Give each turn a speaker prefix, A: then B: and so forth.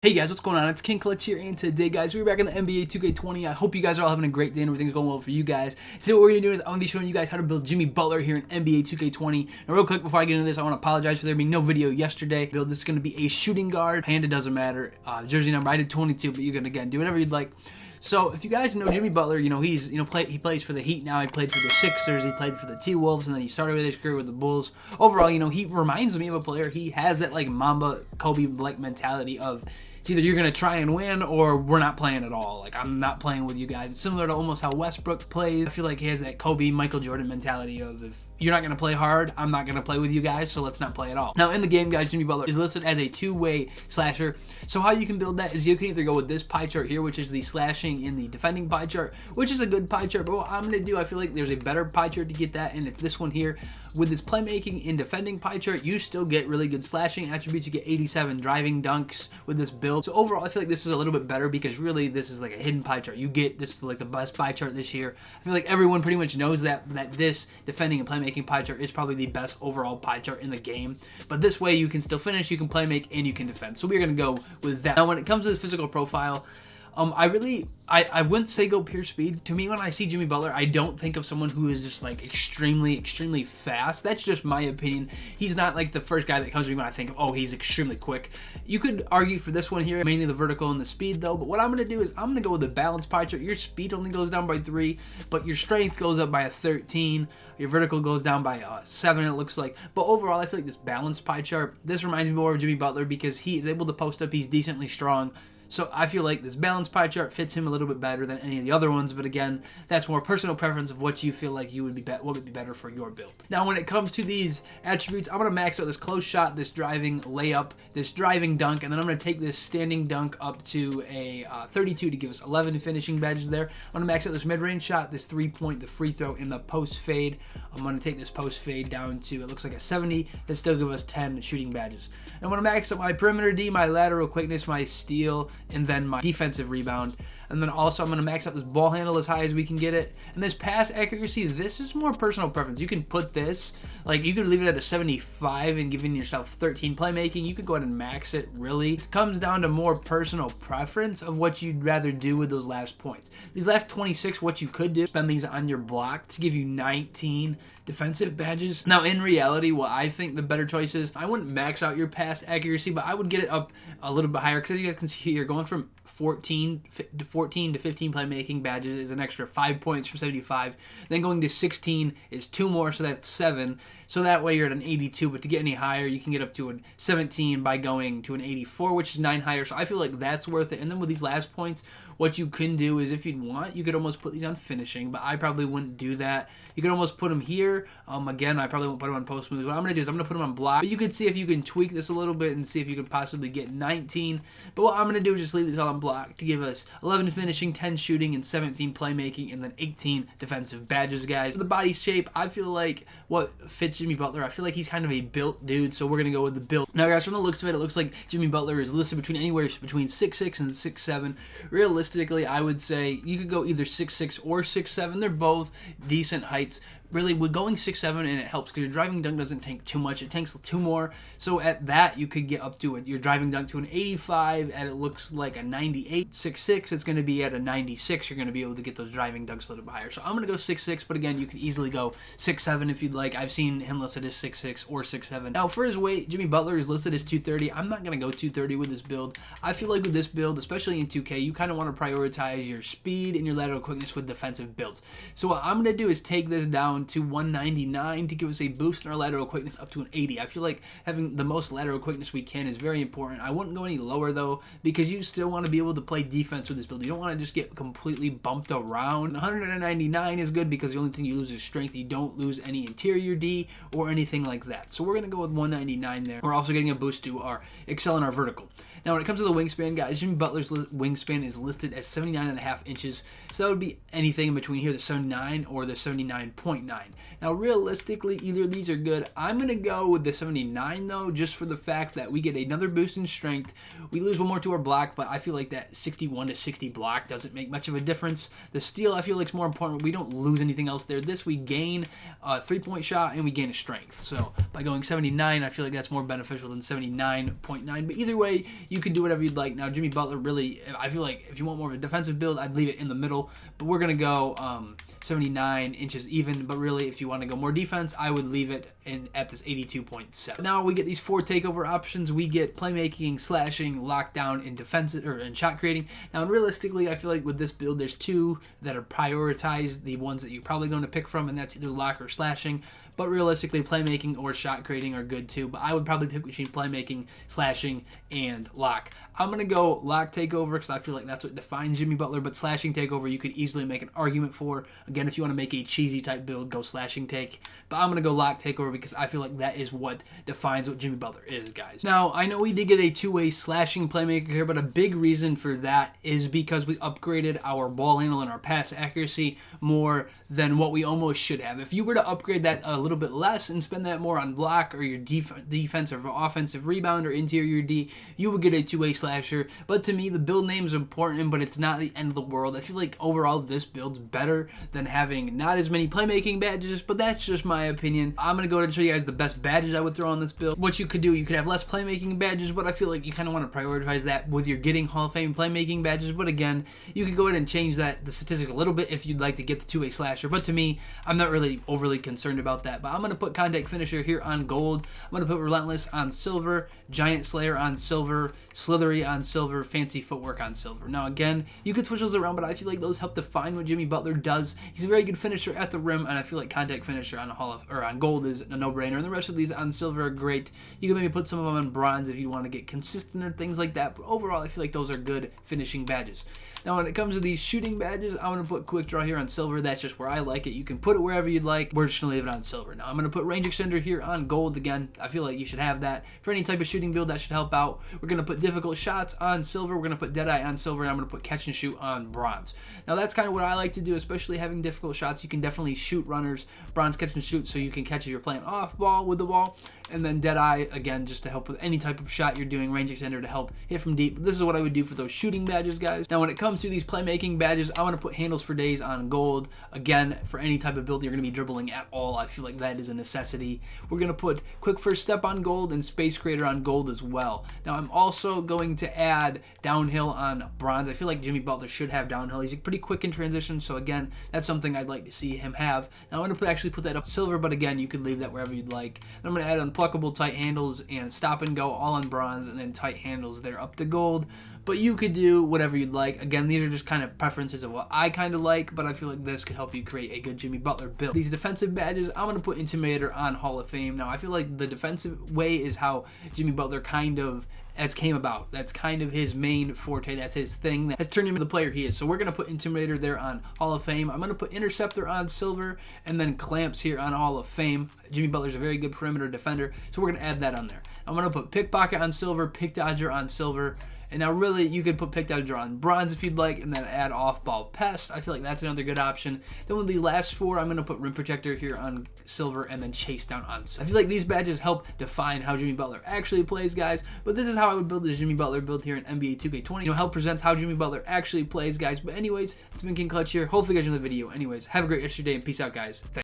A: Hey guys, what's going on? It's King Clutch here, and today, guys, we're back in the NBA 2K20. I hope you guys are all having a great day and everything's going well for you guys. Today, what we're going to do is I'm going to be showing you guys how to build Jimmy Butler here in NBA 2K20. Now, real quick, before I get into this, I want to apologize for there being no video yesterday. This is going to be a shooting guard. Hand, it doesn't matter. Jersey number, I did 22, but you can, again, do whatever you'd like. So, if you guys know Jimmy Butler, he's, he plays for the Heat now. He played for the Sixers. He played for the T-Wolves, and then he started his career with the Bulls. Overall, he reminds me of a player. He has that, Mamba, Kobe-like mentality of it's either you're going to try and win or we're not playing at all. I'm not playing with you guys. It's similar to almost how Westbrook plays. I feel like he has that Kobe, Michael Jordan mentality of if you're not going to play hard, I'm not going to play with you guys, so let's not play at all. Now, in the game, guys, Jimmy Butler is listed as a two-way slasher. So how you can build that is you can either go with this pie chart here, which is the slashing in the defending pie chart, which is a good pie chart. But what I'm going to do, I feel like there's a better pie chart to get that, and it's this one here. With this playmaking and defending pie chart, you still get really good slashing attributes. You get 87 driving dunks with this build. So overall, I feel like this is a little bit better because really this is like a hidden pie chart. This is like the best pie chart this year. I feel like everyone pretty much knows that this defending and playmaking pie chart is probably the best overall pie chart in the game. But this way you can still finish, you can play make, and you can defend. So we're going to go with that. Now when it comes to his physical profile, I wouldn't say go pure speed. To me, when I see Jimmy Butler, I don't think of someone who is just like extremely fast. That's just my opinion. He's not like the first guy that comes to me when I think of, oh, he's extremely quick. You could argue for this one here, mainly the vertical and the speed though, but what I'm going to do is I'm going to go with the balanced pie chart. Your speed only goes down by 3, but your strength goes up by a 13. Your vertical goes down by 7, it looks like. But overall, I feel like this balanced pie chart, this reminds me more of Jimmy Butler because he is able to post up, he's decently strong. So I feel like this balanced pie chart fits him a little bit better than any of the other ones, but again, that's more personal preference of what you feel like what would be better for your build. Now, when it comes to these attributes, I'm going to max out this close shot, this driving layup, this driving dunk, and then I'm going to take this standing dunk up to a 32 to give us 11 finishing badges there. I'm going to max out this mid-range shot, this three-point, the free throw, and the post fade. I'm going to take this post fade down to, it looks like a 70, that still give us 10 shooting badges. And I'm going to max out my perimeter D, my lateral quickness, my steal, and then my defensive rebound. And then also I'm going to max out this ball handle as high as we can get it. And this pass accuracy, this is more personal preference. You can put this, you could leave it at a 75 and giving yourself 13 playmaking. You could go ahead and max it, really. It comes down to more personal preference of what you'd rather do with those last points. These last 26, what you could do, spend these on your block to give you 19 defensive badges. Now, in reality, what I think the better choice is, I wouldn't max out your pass accuracy, but I would get it up a little bit higher because as you guys can see here, going from 14 to 15 playmaking badges is an extra 5 points from 75. Then going to 16 is 2 more, so that's 7. So that way you're at an 82, but to get any higher, you can get up to a 17 by going to an 84, which is 9 higher. So I feel like that's worth it. And then with these last points, what you can do is if you'd want, you could almost put these on finishing, but I probably wouldn't do that. You could almost put them here. Again, I probably won't put them on post moves. What I'm going to do is I'm going to put them on block. But you can see if you can tweak this a little bit and see if you can possibly get 19. But what I'm going to do is just leave these all on block to give us 11 finishing, 10 shooting, and 17 playmaking, and then 18 defensive badges, guys. For the body shape, I feel like what fits Jimmy Butler, I feel like he's kind of a built dude, so we're going to go with the build. Now, guys, from the looks of it, it looks like Jimmy Butler is listed between anywhere between 6'6 and 6'7. Realistically, I would say you could go either 6'6 or 6'7. They're both decent heights. Really, with going 6'7", and it helps because your driving dunk doesn't tank too much. It tanks 2 more. So at that, you could get up to your driving dunk to an 85, and it looks like a 98. 6'6", it's going to be at a 96. You're going to be able to get those driving dunks a little bit higher. So I'm going to go 6'6", but again, you could easily go 6'7" if you'd like. I've seen him listed as 6'6 or 6'7. Now, for his weight, Jimmy Butler is listed as 230. I'm not going to go 230 with this build. I feel like with this build, especially in 2K, you kind of want to prioritize your speed and your lateral quickness with defensive builds. So what I'm going to do is take this down to 199 to give us a boost in our lateral quickness up to an 80. I feel like having the most lateral quickness we can is very important. I wouldn't go any lower though because you still want to be able to play defense with this build. You don't want to just get completely bumped around. 199 is good because the only thing you lose is strength. You don't lose any interior D or anything like that. So we're going to go with 199 there. We're also getting a boost to our excel in our vertical. Now when it comes to the wingspan, guys, Jimmy Butler's wingspan is listed as 79.5 inches. So that would be anything in between here, the 79 or the 79.9. Now, realistically, either of these are good. I'm going to go with the 79, though, just for the fact that we get another boost in strength. We lose one more to our block, but I feel like that 61 to 60 block doesn't make much of a difference. The steal, I feel like, is more important. We don't lose anything else there. This, we gain a three-point shot, and we gain a strength. So by going 79, I feel like that's more beneficial than 79.9. But either way, you can do whatever you'd like. Now, Jimmy Butler, really, I feel like if you want more of a defensive build, I'd leave it in the middle. But we're going to go 79 inches even. But really, if you want to go more defense, I would leave it at this 82.7. Now we get these 4 takeover options. We get playmaking, slashing, lockdown, and defensive and shot creating. Now, realistically, I feel like with this build, there's 2 that are prioritized, the ones that you're probably going to pick from, and that's either lock or slashing. But realistically, playmaking or shot creating are good too. But I would probably pick between playmaking, slashing, and lock. I'm going to go lock takeover because I feel like that's what defines Jimmy Butler. But slashing takeover, you could easily make an argument for. Again, if you want to make a cheesy type build, go slashing take. But I'm going to go lock takeover because I feel like that is what defines what Jimmy Butler is, guys. Now, I know we did get a 2-way slashing playmaker here, but a big reason for that is because we upgraded our ball handle and our pass accuracy more than what we almost should have. If you were to upgrade that a little bit less and spend that more on block or your defensive or offensive rebound or interior D, you would get a 2-way slasher. But to me, the build name is important, but it's not the end of the world. I feel like overall this build's better than having not as many playmaking badges, but that's just my opinion. I'm going to go ahead and show you guys the best badges I would throw on this build. What you could do, you could have less playmaking badges, but I feel like you kind of want to prioritize that with your getting Hall of Fame playmaking badges. But again, you could go ahead and change the statistic a little bit if you'd like to get the 2-way slasher. But to me, I'm not really overly concerned about that. But I'm going to put contact finisher here on gold. I'm going to put relentless on silver, giant slayer on silver, slithery on silver, fancy footwork on silver. Now again, you could switch those around, but I feel like those help define what Jimmy Butler does. He's a very good finisher at the rim, and I feel like contact finisher on on gold is a no-brainer. And the rest of these on silver are great. You can maybe put some of them on bronze if you want to get consistent or things like that. But overall, I feel like those are good finishing badges. Now, when it comes to these shooting badges, I'm going to put quick draw here on silver. That's just where I like it. You can put it wherever you'd like. We're just going to leave it on silver. Now, I'm going to put range extender here on gold. Again, I feel like you should have that. For any type of shooting build, that should help out. We're going to put difficult shots on silver. We're going to put deadeye on silver, and I'm going to put catch and shoot on bronze. Now, that's kind of what I like to do, especially having difficult shots. You can definitely shoot runners, bronze catch and shoot, so you can catch if you're playing off ball with the ball. And then deadeye, again, just to help with any type of shot you're doing. Range extender to help hit from deep. This is what I would do for those shooting badges, guys. Now, when it comes to these playmaking badges, I want to put handles for days on gold. Again, for any type of build you're going to be dribbling at all, I feel like that is a necessity. We're going to put quick first step on gold and space creator on gold as well. Now, I'm also going to add downhill on bronze. I feel like Jimmy Butler should have downhill. He's pretty quick in transition, so again, that's something I'd like to see him have. Now, I'm going to actually put that up silver, but again, you could leave that wherever you'd like. Then I'm going to add unpluckable tight handles and stop and go all on bronze, and then tight handles there up to gold. But you could do whatever you'd like. Again, these are just kind of preferences of what I kind of like, but I feel like this could help you create a good Jimmy Butler build. These defensive badges, I'm going to put Intimidator on Hall of Fame. Now, I feel like the defensive way is how Jimmy Butler kind of came about. That's kind of his main forte. That's his thing that has turned him into the player he is. So we're going to put Intimidator there on Hall of Fame. I'm going to put Interceptor on silver and then Clamps here on Hall of Fame. Jimmy Butler's a very good perimeter defender, so we're going to add that on there. I'm going to put Pickpocket on silver, Pick Dodger on silver. And now really, you could put Pick Dodger on bronze if you'd like, and then add Off-Ball Pest. I feel like that's another good option. Then with these last 4, I'm going to put Rim Protector here on silver, and then Chase Down on silver. I feel like these badges help define how Jimmy Butler actually plays, guys. But this is how I would build the Jimmy Butler build here in NBA 2K20. You know, help presents how Jimmy Butler actually plays, guys. But anyways, it's been King Clutch here. Hopefully you guys enjoyed the video. Anyways, have a great rest of your day, and peace out, guys. Thanks.